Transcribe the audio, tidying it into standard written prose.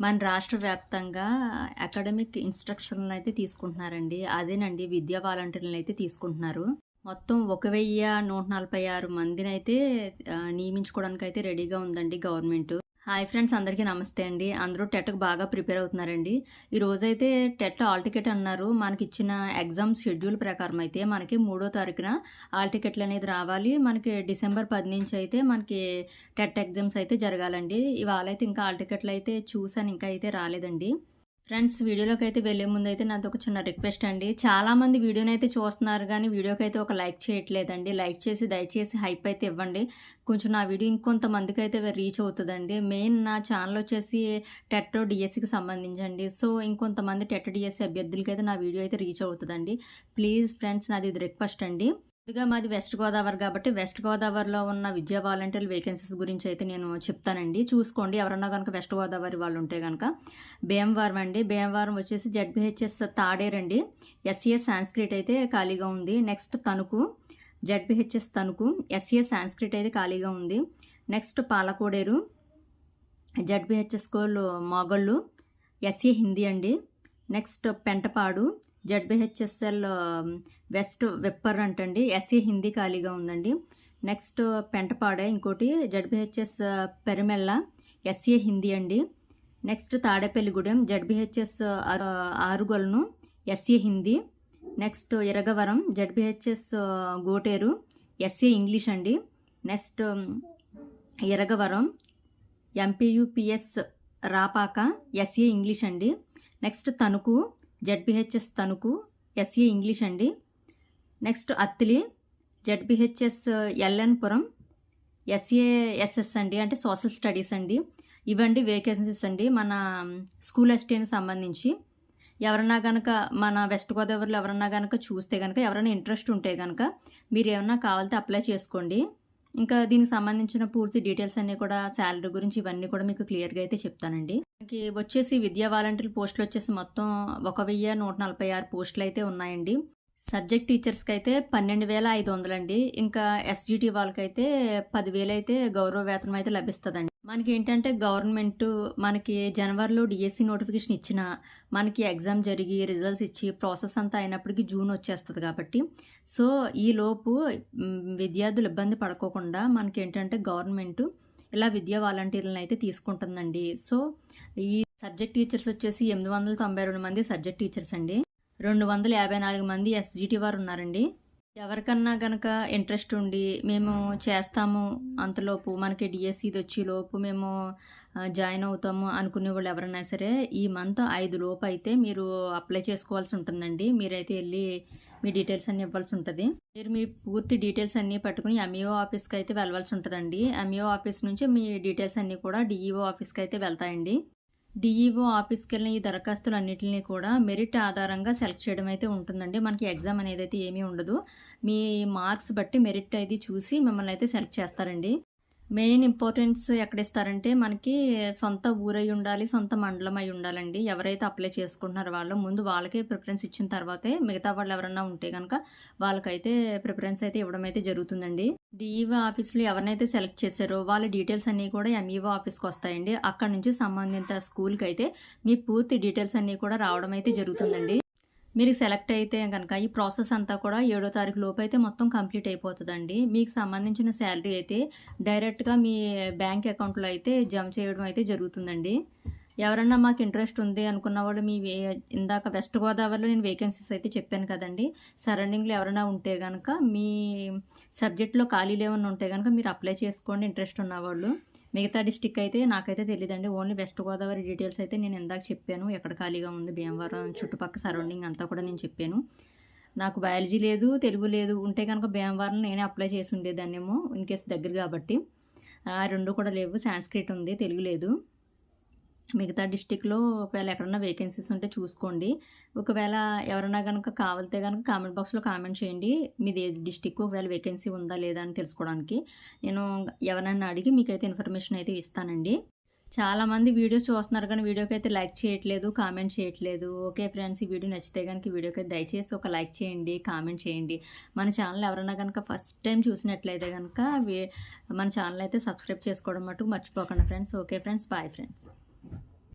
మన రాష్ట్ర వ్యాప్తంగా అకాడమిక్ ఇన్స్ట్రక్షన్లు అయితే తీసుకుంటున్నారండి. అదేనండి విద్యా వాలంటీర్లను అయితే తీసుకుంటున్నారు. మొత్తం 1146 మందినైతే నియమించుకోవడానికైతే రెడీగా ఉందండి గవర్నమెంటు. హాయ్ ఫ్రెండ్స్, అందరికీ నమస్తే అండి. అందరూ టెట్‌కి బాగా ప్రిపేర్ అవుతున్నారండి. ఈ రోజైతే టెట్ హాల్ టికెట్ అన్నారు. మనకిచ్చిన ఎగ్జామ్ షెడ్యూల్ ప్రకారం అయితే మనకి 3వ తారీఖున హాల్ టికెట్లు అనేది రావాలి. మనకి డిసెంబర్ 10 నుంచి అయితే మనకి టెట్ ఎగ్జామ్స్ అయితే జరగాలండి. ఇవాళైతే ఇంకా హాల్ టికెట్లు అయితే చూసాను, ఇంకా అయితే రాలేదండి. ఫ్రెండ్స్, వీడియోలోకి అయితే వెళ్ళే ముందు అయితే నాది ఒక చిన్న రిక్వెస్ట్ అండి. చాలామంది వీడియోని అయితే చూస్తున్నారు కానీ వీడియోకి అయితే ఒక లైక్ చేయట్లేదండి. లైక్ చేసి దయచేసి హైప్ అయితే ఇవ్వండి. కొంచెం నా వీడియో ఇంకొంతమందికి అయితే రీచ్ అవుతుందండి. మెయిన్ నా ఛానల్ వచ్చేసి టెట్ డిఎస్సికి సంబంధించండి. సో ఇంకొంతమంది టెట్ డిఎస్సి అభ్యర్థులకి అయితే నా వీడియో అయితే రీచ్ అవుతుందండి. ప్లీజ్ ఫ్రెండ్స్, నాది ఇది రిక్వెస్ట్ అండి. ముందుగా మాది వెస్ట్ గోదావరి కాబట్టి వెస్ట్ గోదావరిలో ఉన్న విద్యా వాలంటీర్ వేకెన్సీస్ గురించి అయితే నేను చెప్తానండి. చూసుకోండి, ఎవరన్నా కనుక వెస్ట్ గోదావరి వాళ్ళు ఉంటే కనుక. భీమవరం అండి. భీమవరం వచ్చేసి జడ్బిహెచ్ఎస్ తాడేరండి. ఎస్సీఎస్ సాంస్క్రిట్ అయితే ఖాళీగా ఉంది. Next Tanuku, ZPHS Tanuku, SCS Sanskrit అయితే ఖాళీగా ఉంది. Next Palakoderu, ZPHS school Mogallu, SC Hindi అండి. Next Pentapadu, ZPHSL west Vippara అంటండి, ఎస్సీ హిందీ ఖాళీగా ఉందండి. నెక్స్ట్ పెంటపాడే ఇంకోటి, జడ్బిహెచ్ఎస్ పెరిమెల్ల, ఎస్సీ హిందీ అండి. Next Tadepalligudem, ZPHS Arugolanu, SC Hindi. Next Iragavaram, ZPHS Goteru, SC English అండి. Next Iragavaram, MPUPS Rapaka, SC English అండి. Next Tanuku, ZPHS Tanuku, SC English అండి. Next Attili, ZPHS LNPuram, SASS అండి, అంటే సోషల్ స్టడీస్ అండి. ఇవండి వేకెన్సీస్ అండి మన స్కూల్ అసిస్టెంట్కి సంబంధించి. ఎవరన్నా కనుక మన వెస్ట్ గోదావరిలో ఎవరన్నా కనుక చూస్తే కనుక, ఎవరైనా ఇంట్రెస్ట్ ఉంటే కనుక మీరు ఏమన్నా కావాలంటే అప్లై చేసుకోండి. ఇంకా దీనికి సంబంధించిన పూర్తి డీటెయిల్స్ అన్నీ కూడా, శాలరీ గురించి ఇవన్నీ కూడా మీకు క్లియర్గా అయితే చెప్తానండి. మనకి వచ్చేసి విద్యా వాలంటీర్ పోస్టులు వచ్చేసి మొత్తం 1146 పోస్టులు అయితే ఉన్నాయండి. సబ్జెక్ట్ టీచర్స్కి అయితే 12,500 అండి. ఇంకా ఎస్జిటి వాళ్ళకైతే 10,000 అయితే గౌరవ వేతనం అయితే లభిస్తుందండి. మనకి ఏంటంటే గవర్నమెంట్ మనకి జనవరిలో డిఎస్సి నోటిఫికేషన్ ఇచ్చిన, మనకి ఎగ్జామ్ జరిగి రిజల్ట్స్ ఇచ్చి ప్రాసెస్ అంతా అయినప్పటికీ జూన్ వచ్చేస్తుంది కాబట్టి, సో ఈలోపు విద్యార్థులు ఇబ్బంది పడుకోకుండా మనకి ఏంటంటే గవర్నమెంట్ ఇలా విద్యా వాలంటీర్లను అయితే తీసుకుంటుందండి. సో ఈ సబ్జెక్ట్ టీచర్స్ వచ్చేసి 892 మంది సబ్జెక్ట్ టీచర్స్ అండి. 254 మంది ఎస్జిటి వారు ఉన్నారండి. ఎవరికన్నా కనుక ఇంట్రెస్ట్ ఉండి మేము చేస్తాము, అంతలోపు మనకి డిఎస్సిది వచ్చేలోపు మేము జాయిన్ అవుతాము అనుకునే వాళ్ళు ఎవరైనా సరే ఈ మంత్ 5 లోపు అయితే మీరు అప్లై చేసుకోవాల్సి ఉంటుందండి. మీరైతే వెళ్ళి మీ డీటెయిల్స్ అన్నీ ఇవ్వాల్సి ఉంటుంది. మీరు మీ పూర్తి డీటెయిల్స్ అన్నీ పట్టుకుని ఎంఈఓ ఆఫీస్కి అయితే వెళ్ళవలసి ఉంటుందండి. ఎంఈఓ ఆఫీస్ నుంచి మీ డీటెయిల్స్ అన్నీ కూడా డిఈఓ ఆఫీస్కి అయితే వెళ్తాయండి. డిఈఓ ఆఫీస్కి వెళ్ళిన ఈ దరఖాస్తులు అన్నింటినీ కూడా మెరిట్ ఆధారంగా సెలెక్ట్ చేయడం అయితే ఉంటుందండి. మనకి ఎగ్జామ్ అనేది అయితే ఏమీ ఉండదు. మీ మార్క్స్ బట్టి మెరిట్ అయితే చూసి మిమ్మల్ని అయితే సెలెక్ట్ చేస్తారండి. మెయిన్ ఇంపార్టెన్స్ ఎక్కడ ఇస్తారంటే మనకి సొంత ఊరై ఉండాలి, సొంత మండలం అయి ఉండాలండి. ఎవరైతే అప్లై చేసుకుంటున్నారో వాళ్ళు ముందు వాళ్ళకే ప్రిఫరెన్స్ ఇచ్చిన తర్వాతే మిగతా వాళ్ళు ఎవరన్నా ఉంటే కనుక వాళ్ళకైతే ప్రిఫరెన్స్ అయితే ఇవ్వడం అయితే జరుగుతుందండి. డిఈఓ ఆఫీస్లో ఎవరినైతే సెలెక్ట్ చేశారో వాళ్ళ డీటెయిల్స్ అన్నీ కూడా ఎంఈఓ ఆఫీస్కి వస్తాయండి. అక్కడ నుంచి సంబంధిత స్కూల్కి అయితే మీ పూర్తి డీటెయిల్స్ అన్నీ కూడా రావడం అయితే జరుగుతుందండి. మీరు సెలెక్ట్ అయితే కనుక ఈ ప్రాసెస్ అంతా కూడా 7వ తారీఖు లోపు అయితే మొత్తం కంప్లీట్ అయిపోతుందండి. మీకు సంబంధించిన శాలరీ అయితే డైరెక్ట్గా మీ బ్యాంక్ అకౌంట్లో అయితే జమ చేయడం అయితే జరుగుతుందండి. ఎవరన్నా మాకు ఇంట్రెస్ట్ ఉంది అనుకున్న వాళ్ళు ఇందాక వెస్ట్ గోదావరిలో నేను వేకెన్సీస్ అయితే చెప్పాను కదండి. సరౌండింగ్లో ఎవరైనా ఉంటే కనుక మీ సబ్జెక్ట్లో ఖాళీలు ఏమైనా ఉంటే కనుక మీరు అప్లై చేసుకోండి, ఇంట్రెస్ట్ ఉన్నవాళ్ళు. మిగతా డిస్టిక్ అయితే నాకైతే తెలియదండి. ఓన్లీ వెస్ట్ గోదావరి డీటెయిల్స్ అయితే నేను ఇందాక చెప్పాను. ఎక్కడ ఖాళీగా ఉంది భీమవరం చుట్టుపక్కల సరౌండింగ్ అంతా కూడా నేను చెప్పాను. నాకు బయాలజీ లేదు, తెలుగు లేదు. ఉంటే కనుక భీమవరం నేనే అప్లై చేసి ఉండేదాన్నేమో, ఇన్ కేసు దగ్గర కాబట్టి. రెండు కూడా లేవు. సాంస్క్రిట్ ఉంది, తెలుగు లేదు. మిగతా డిస్టిక్లో ఒకవేళ ఎక్కడన్నా వేకెన్సీస్ ఉంటే చూసుకోండి. ఒకవేళ ఎవరైనా కనుక కావాలితే కనుక కామెంట్ బాక్స్లో కామెంట్ చేయండి. మీది ఏ డిస్టిక్, ఒకవేళ వేకెన్సీ ఉందా లేదా అని తెలుసుకోవడానికి నేను ఎవరైనా అడిగి మీకైతే ఇన్ఫర్మేషన్ అయితే ఇస్తానండి. చాలామంది వీడియోస్ చూస్తున్నారు కానీ వీడియోకి అయితే లైక్ చేయట్లేదు, కామెంట్ చేయట్లేదు. ఓకే ఫ్రెండ్స్, ఈ వీడియో నచ్చితే కనుక వీడియోకి అయితే దయచేసి ఒక లైక్ చేయండి, కామెంట్ చేయండి. మన ఛానల్ ఎవరైనా కనుక ఫస్ట్ టైం చూసినట్లయితే కనుక మన ఛానల్ అయితే సబ్స్క్రైబ్ చేసుకోవడం మటుకు మర్చిపోకండి friends. Okay friends, bye friends.